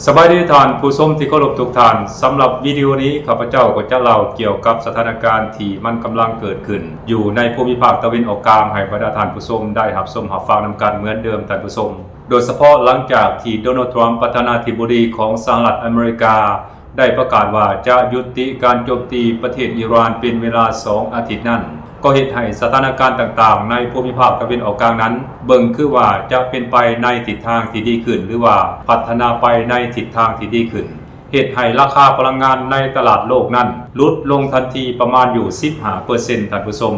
สบายดีท่านผู้ชมที่เคารพทุกท่านสำหรับวิดีโอนี้ข้าพเจ้าก็จะเล่าเกี่ยวกับสถานการณ์ที่มันกำลังเกิดขึ้นอยู่ในภูมิภาคตะวันออกกลางให้บรรดาท่านผู้ชมได้รับชมรับฟังนำกันเหมือนเดิมท่านผู้ชมโดยเฉพาะหลังจากที่โดนัลด์ทรัมป์ประธานาธิบดีของสหรัฐอเมริกาได้ประกาศว่าจะยุติการโจมตีประเทศอิหร่านเป็นเวลา2 อาทิตย์นั้นก็เฮ็ดให้สถานการณ์ต่างๆในภูมิภาคตะวันออกกลางนั้นเบิ่งคือว่าจะเป็นไปในทิศทางที่ดีขึ้นหรือว่าพัฒนาไปในทิศทางที่ดีขึ้นเฮ็ดให้ราคาพลังงานในตลาดโลกนั้นลดลงทันทีประมาณอยู่ 15% ท่านผู้ชม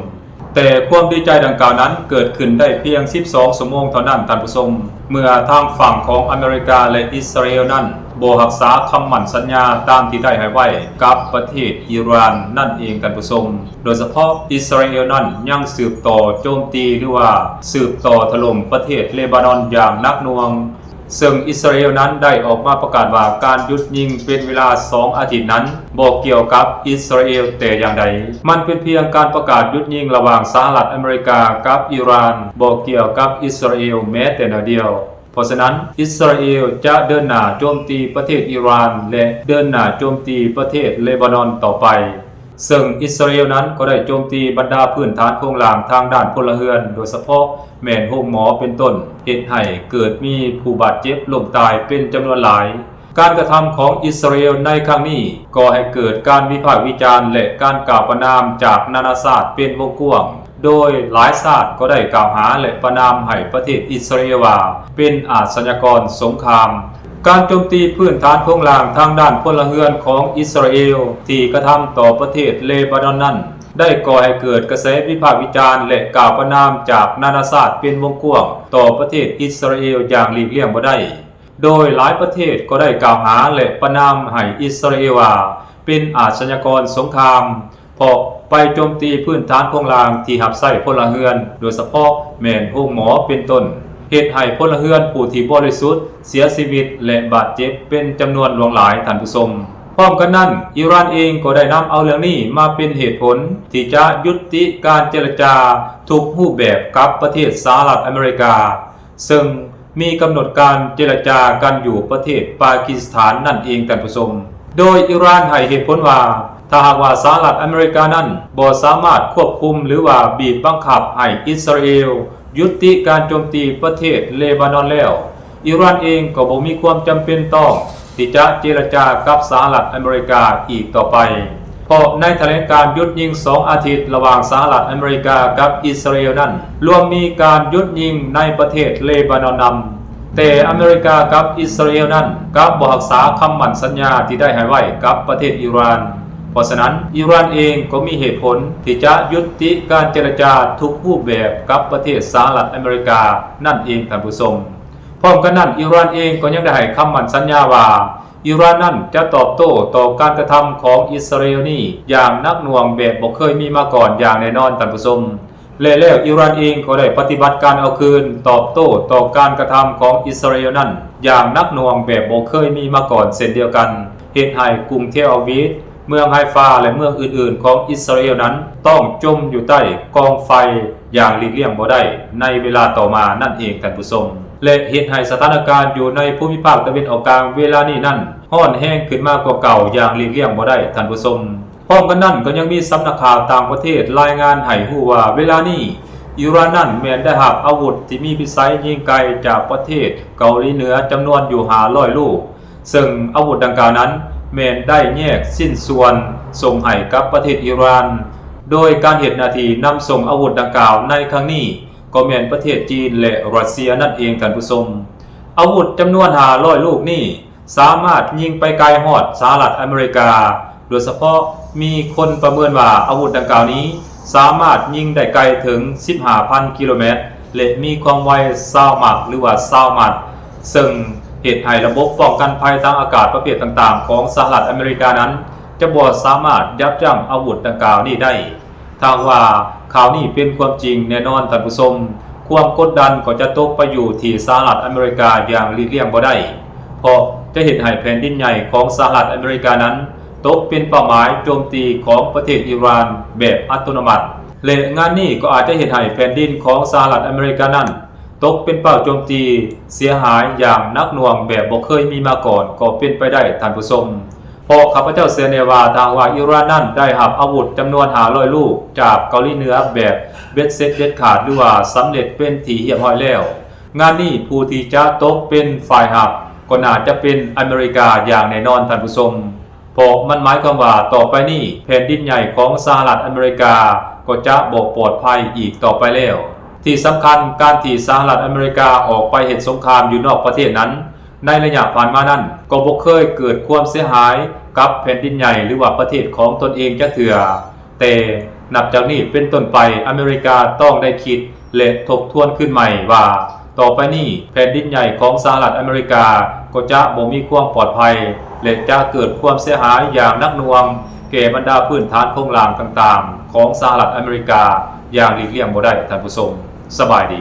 แต่ความดีใจดังกล่าวนั้นเกิดขึ้นได้เพียง12 ชั่วโมงเท่านั้นท่านผู้ชมเมื่อทางฝั่งของอเมริกาและอิสราเอลนั้นบ่รักษาคำมั่นสัญญาตามที่ได้ให้ไว้กับประเทศอิหร่านนั่นเองท่านผู้ชมโดยเฉพาะอิสราเอลนั้นยังสืบต่อโจมตีหรือว่าสืบต่อถล่มประเทศเลบานอนอย่างหนักหน่วงซึ่งอิสราเอลนั้นได้ออกมาประกาศว่าการหยุดยิงเป็นเวลา2 อาทิตย์นั้นบ่เกี่ยวกับอิสราเอลแต่อย่างใดมันเป็นเพียงการประกาศหยุดยิงระหว่างสหรัฐอเมริกากับอิหร่านบ่เกี่ยวกับอิสราเอลแม้แต่น้อยเดียวเพราะฉะนั้นอิสราเอลจะเดินหน้าโจมตีประเทศอิหร่านและเดินหน้าโจมตีประเทศเลบานอนต่อไปซึ่งอิสราเอลนั้นก็ได้โจมตีบรรดาพื้นฐานโครงหลังทางด้านพลเรือนโดยเฉพาะแม่นโรงหมอเป็นต้นเหตุให้เกิดมีผู้บาดเจ็บล้มตายเป็นจำนวนหลายการกระทำของอิสราเอลในครั้งนี้ก่อให้เกิดการวิพากษ์วิจารณ์และการกล่าวประณามจากนานาชาติเป็นวงกว้างโดยหลายชาติก็ได้กล่าวหาและประณามให้ประเทศอิสราเอลว่าเป็นอาชญากรสงครามการโจมตีพื้นฐานโครงหลังทางด้านพลเรือนของอิสราเอลที่กระทำต่อประเทศเลบานอนนั้นได้ก่อให้เกิดกระแสวิพากษ์วิจารณ์และกล่าวประณามจากนานาชาติเป็นวงกว้างต่อประเทศอิสราเอลอย่างหลีกเลี่ยงบ่ได้โดยหลายประเทศก็ได้กล่าวหาและประณามให้อิสราเอลว่าเป็นอาชญากรสงครามเพราะไปโจมตีพื้นฐานโครงหลังที่รับใช้พลเรือนโดยเฉพาะแม่นโรงหมอเป็นต้นเหตุให้พลเรือนผู้ที่บริสุทธิ์เสียชีวิตและบาดเจ็บเป็นจำนวนหลวงหลายท่านผู้ชมพร้อมกันนั้นอิหร่านเองก็ได้นำเอาเรื่องนี้มาเป็นเหตุผลที่จะยุติการเจรจาทุกรูปแบบกับประเทศสหรัฐอเมริกาซึ่งมีกำหนดการเจรจากันอยู่ประเทศปากีสถานนั่นเองท่านผู้ชมโดยอิหร่านให้เหตุผลว่าถ้าหากว่าสหรัฐอเมริกานั้นบ่สามารถควบคุมหรือว่าบีบบังคับให้อิสราเอลยุติการโจมตีประเทศเลบานอนแล้วอิหร่านเองก็บ่มีความจำเป็นต้องที่จะเจรจากับสหรัฐอเมริกาอีกต่อไปเพราะในแถลงการหยุดยิง2 อาทิตย์ระหว่างสหรัฐอเมริกากับอิสราเอลนั้นรวมมีการหยุดยิงในประเทศเลบานอนนำแต่อเมริกากับอิสราเอลนั้นกลับบ่รักษาคำมั่นสัญญาที่ได้ให้ไว้กับประเทศอิหร่านเพราะฉะนั้นอิหร่านเองก็มีเหตุผลที่จะยุติการเจรจาทุกรูปแบบกับประเทศสหรัฐอเมริกานั่นเองท่านผู้ชมพร้อมกันนั้นอิหร่านเองก็ยังได้ให้คำมั่นสัญญาว่าอิหร่านนั้นจะตอบโต้ต่อการกระทำของอิสราเอลนี้อย่างหนักหน่วงแบบบ่เคยมีมาก่อนอย่างแน่นอนท่านผู้ชมและแล้วอิหร่านเองก็ได้ปฏิบัติการเอาคืนตอบโต้ต่อการกระทำของอิสราเอลนั้นอย่างหนักหน่วงแบบบ่เคยมีมาก่อนเช่นเดียวกันเหตุให้กรุงเทลอาวีฟเมืองไฮฟาและเมืองอื่นๆของอิสราเอลนั้นต้องจมอยู่ใต้กองไฟอย่างหลีกเลี่ยงบ่ได้ในเวลาต่อมานั่นเองท่านผู้ชมและเหตุให้สถานการณ์อยู่ในภูมิภาคตะวันออกกลางเวลานี้นั้นร้อนแห้งขึ้นมากกว่าเก่าอย่างหลีกเลี่ยงบ่ได้ท่านผู้ชมพร้อมกันนั้นก็ยังมีสำนักข่าวต่างประเทศรายงานให้รู้ว่าเวลานี้อิหร่านนั้นแม้นได้รับอาวุธที่มีพิสัยยิงไกลจากประเทศเกาหลีเหนือจำนวนอยู่500 ลูกซึ่งอาวุธดังกล่าวนั้นแม้นได้แยกสิ้นส่วนส่งให้กับประเทศอิหร่านโดยการเหตุหน้าที่นำส่งอาวุธดังกล่าวในครั้งนี้ก็แม่นประเทศจีนและรัสเซียนั่นเองท่านผู้ชมอาวุธจำนวน500 ลูกนี้สามารถยิงไปไกลฮอดสหรัฐอเมริกาโดยเฉพาะมีคนประเมินว่าอาวุธดังกล่าวนี้สามารถยิงได้ไกลถึง 15,000 กิโลเมตรและมีความไว20 มัคหรือว่า20 มัคซึ่งเหตุให้ระบบป้องกันภัยทางอากาศประเภทต่างๆของสหรัฐอเมริกานั้นจะบ่สามารถยับยั้งอาวุธดังกล่าวนี้ได้ถ้าว่าข่าวนี้เป็นความจริงแน่นอนท่านผู้ชมความกดดันก็จะตกไปอยู่ที่สหรัฐอเมริกาอย่างหลีกเลี่ยงบ่ได้เพราะจะเห็นให้แผ่นดินใหญ่ของสหรัฐอเมริกานั้นตกเป็นเป้าหมายโจมตีของประเทศอิหร่านแบบอัตโนมัติและงานนี้ก็อาจจะเห็นให้แผ่นดินของสหรัฐอเมริกานั้น ตกเป็นเป้าโจมตีเสียหายอย่างหนักหน่วงแบบบ่เคยมีมาก่อนก็เป็นไปได้ท่านผู้ชมเพราะข้าพเจ้าเชื่อแน่ว่าทางว่าอิหร่านนั้นได้รับอาวุธจำนวน500ลูกจากเกาหลีเหนือแบบเบ็ดเสร็จเด็ดขาดหรือว่าสำเร็จเป็นที่เรียบร้อยแล้วงานนี้ผู้ที่จะตกเป็นฝ่ายรับก็น่าจะเป็นอเมริกาอย่างแน่นอนท่านผู้ชมเพราะมันหมายความว่าต่อไปนี้แผ่นดินใหญ่ของสหรัฐอเมริกาก็จะบ่ปลอดภัยอีกต่อไปแล้วที่สำคัญการที่สหรัฐอเมริกาออกไปเฮ็ดสงครามอยู่นอกประเทศนั้นในระยะผ่านมานั้นก็บ่เคยเกิดความเสียหายกับแผ่นดินใหญ่หรือว่าประเทศของตนเองจักเทื่อแต่นับจากนี้เป็นต้นไปอเมริกาต้องได้คิดและทบทวนขึ้นใหม่ว่าต่อไปนี้แผ่นดินใหญ่ของสหรัฐอเมริกาก็จะบ่มีความปลอดภัยและจะเกิดความเสียหายอย่างหนักหน่วงแก่บรรดาพื้นฐานโครงสร้างต่างๆของสหรัฐอเมริกาอย่างหลีกเลี่ยงบ่ได้ท่านผู้ชมสบายดี